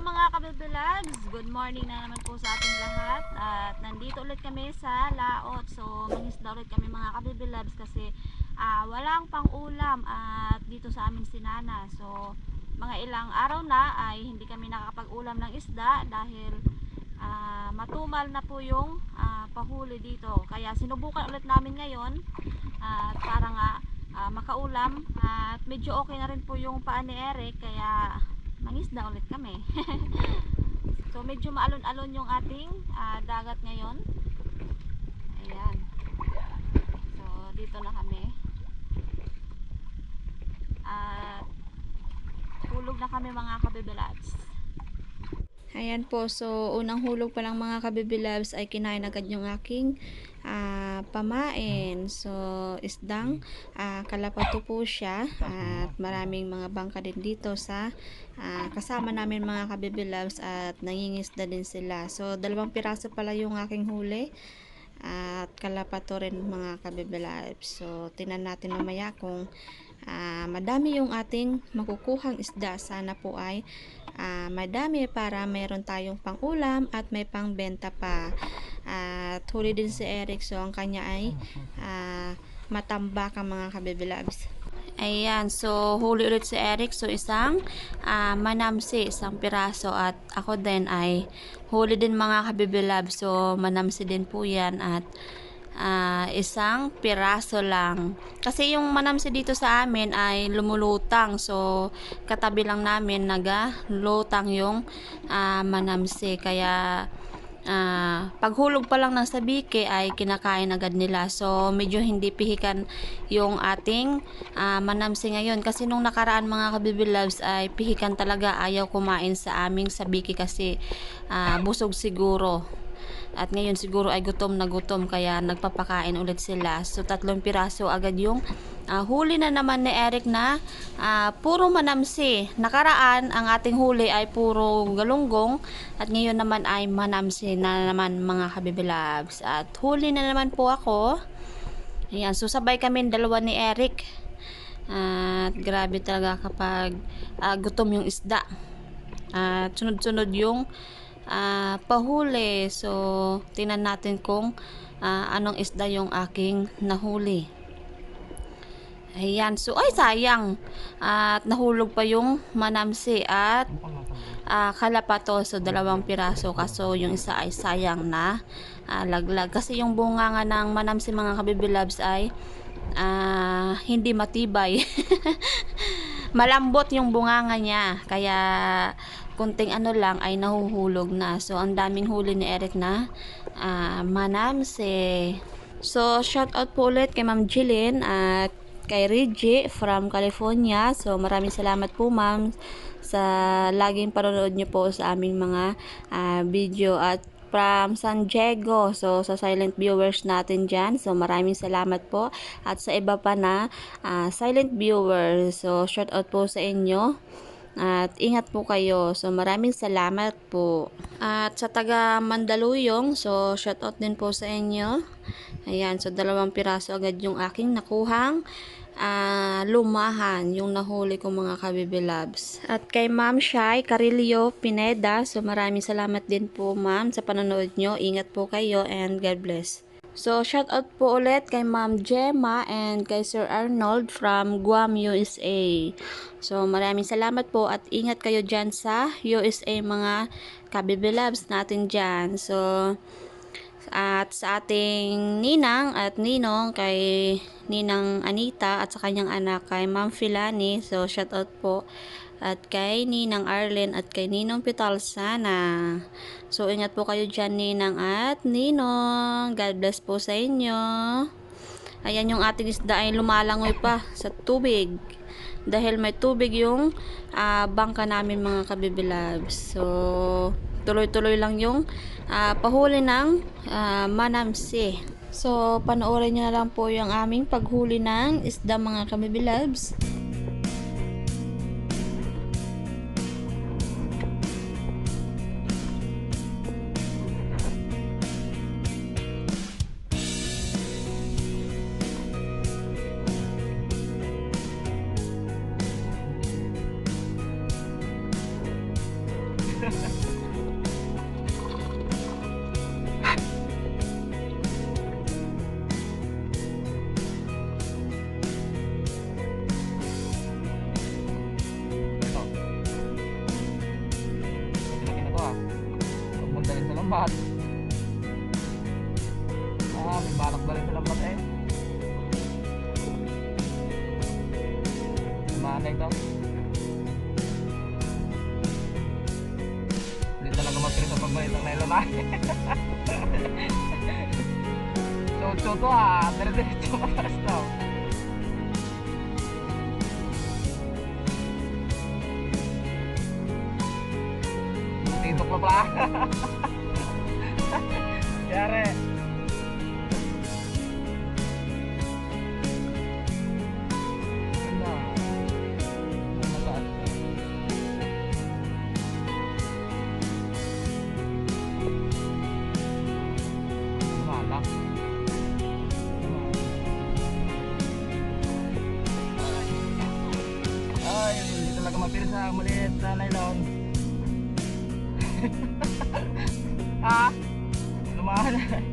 mga kabibilags, good morning na naman po sa ating lahat. At nandito ulit kami sa laot. So mangisda ulit kami mga kabibilags kasi walang pang ulam at dito sa amin si Nana. So mga ilang araw na ay hindi kami nakakapag-ulam ng isda dahil matumal na po yung pahuli dito. Kaya sinubukan ulit namin ngayon at para nga makaulam at medyo okay na rin po yung paa ni Eric kaya mangisda ulit kami. So medyo maalon-alon yung ating dagat ngayon. Ayan. So dito na kami. At hulog na kami mga kabibilabs. Ayan po, so unang hulog pa lang mga kabibilabs ay kinain agad yung aking pamain. So isdang kalapato po siya at maraming mga bangka din dito sa kasama namin mga kabibilabs at nangingisda din sila. So 2 piraso pala yung aking huli at kalapato rin mga kabibilabs. So tingnan natin mamaya kung madami yung ating makukuhang isda. Sana po ay madami para mayroon tayong pang ulam at may pang benta pa. At huli din si Eric, so ang kanya ay matambak ang mga kabibilabs. Ayan, so huli ulit si Eric, so isang manamsi, isang piraso at ako din ay huli din mga kabibilabs, so manamsi din po yan at isang piraso lang. Kasi yung manamsi dito sa amin ay lumulutang. So, katabi lang namin nagalutang yung manamsi. Kaya, paghulog pa lang ng sabike ay kinakain agad nila. So, medyo hindi pihikan yung ating manamsi ngayon. Kasi nung nakaraan mga kabibilabs ay pihikan talaga. Ayaw kumain sa aming sabike kasi busog siguro. At ngayon siguro ay gutom na gutom kaya nagpapakain ulit sila. So 3 piraso agad yung huli na naman ni Eric na puro manamsi. Nakaraan ang ating huli ay puro galunggong at ngayon naman ay manamsi na naman mga kabibilabs. At huli na naman po ako. Ayan, so sabay kami dalawa ni Eric. At grabe talaga kapag gutom yung isda. At sunod-sunod yung pahuli. So tingnan natin kung anong isda yung aking nahuli. Ayan, so ay sayang at nahulog pa yung manamsi at kalapato. So 2 piraso kaso yung isa ay sayang na laglag kasi yung bunga nga ng manamsi mga kabibilabs ay hindi matibay. Malambot yung bunganga niya kaya kunting ano lang ay nahuhulog na. So ang daming huli ni Eric na manamsi. So shout out po ulit kay Ma'am Jillian at kay Reggie from California. So maraming salamat po ma'am sa laging panonood niyo po sa aming mga video. At from San Diego, so sa silent viewers natin dyan, so maraming salamat po at sa iba pa na silent viewers, so shout out po sa inyo at ingat po kayo. So maraming salamat po. At sa taga Mandaluyong, so shout out din po sa inyo. Ayan, so 2 piraso agad yung aking nakuhang lumahan, yung nahuli ko mga kabibilabs. At kay Ma'am Shai Carillo Pineda, so maraming salamat din po ma'am sa panonood nyo. Ingat po kayo and God bless. So shout out po ulit kay Ma'am Gemma and kay Sir Arnold from Guam, USA. So maraming salamat po at ingat kayo dyan sa USA mga kabibilabs natin dyan. So at sa ating ninang at ninong kay Ninang Anita at sa kanyang anak kay Ma'am Filani, so shout out po at kay Ninang Arlen at kay Ninong Pitalsana. So ingat po kayo dyan Ninang at Ninong. God bless po sa inyo. Ayan yung ating isda ay lumalangoy pa sa tubig dahil may tubig yung bangka namin mga kabibilabs. So tuloy-tuloy lang yung pahuli ng manamsi. So panoorin nyo na lang po yung aming paghuli ng isda mga kabibilabs. Ito. Laki na to ah. Huwag mong dalhin sa lambat. May balak dalhin sa lambat eh. Mana ito? Hindi talaga magkira sa pagbayad ng nailamay. So to ah, dire-diretso mataas daw. Titok na pa. Yare. Ano? Mataas. Malak. Ay, hindi talaga mapira sa maliit na nylon. Ah, lumahan na.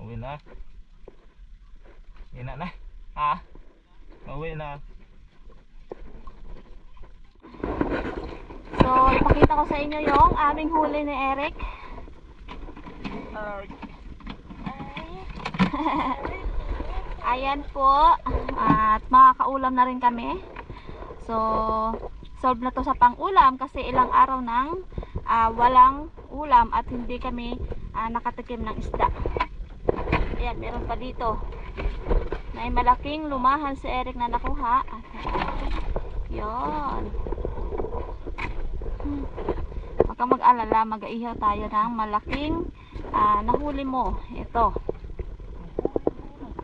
Uwi na. Ina na. Ha? Uwi na. So, ipakita ko sa inyo yung aming huli ni Eric. Ayan po. At makakaulam na rin kami. So, solve na to sa pang-ulam kasi ilang araw nang walang ulam at hindi kami nakatikim ng isda. Ayan, meron pa dito. May malaking lumahan si Eric na nakuha. Yun. Huwag kang mag-alala, mag-aihaw tayo ng malaking nahuli mo. Ito.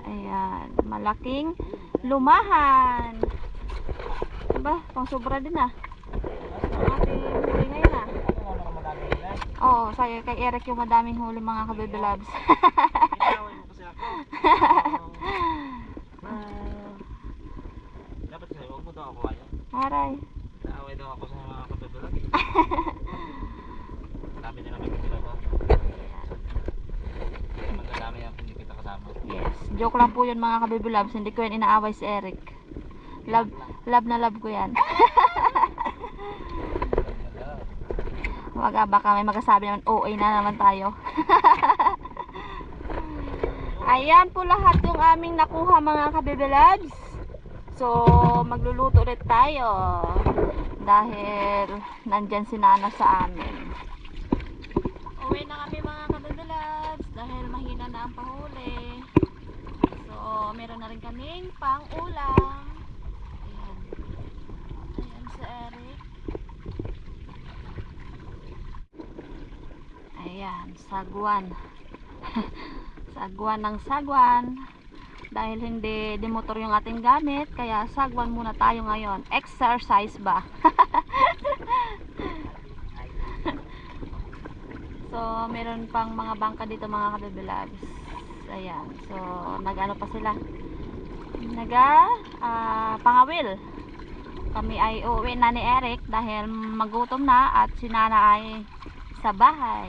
Ayan, malaking lumahan. Diba? Pang sobra din ah. Ang ating huli ngayon ah. Oo, sa'yo kay Eric yung madaming huli mga ka-baby loves. Dapat sa'yo, huwag mo daw ako ayaw. Aray. Naaway daw ako sa mga kapibulag. Dami na namin kung ba. Magdadami ang hindi kita kasama. Yes, joke lang po yun mga ka-baby loves. Hindi ko yan inaaway si Eric. Love na love ko yan. Wag baka may magsasabi naman OA na naman tayo. Ayan po lahat yung aming nakuha mga ka-baby loves. So magluluto ulit tayo dahil nandyan si Nana sa amin. Uwi na kami mga ka-baby loves dahil mahina na ang pahuli. So meron na rin kaming pang-ulam. Ayan. Ayan si Eric. Ayan, sagwan. Sagwan ng sagwan. Dahil hindi motor yung ating gamit, kaya sagwan muna tayo ngayon. Exercise ba? So, meron pang mga bangka dito mga ka-baby loves. Ayan. So, nag-ano pa sila? Pangawil. Kami ay uuwi na ni Eric dahil magutom na at si Nana ay sa bahay.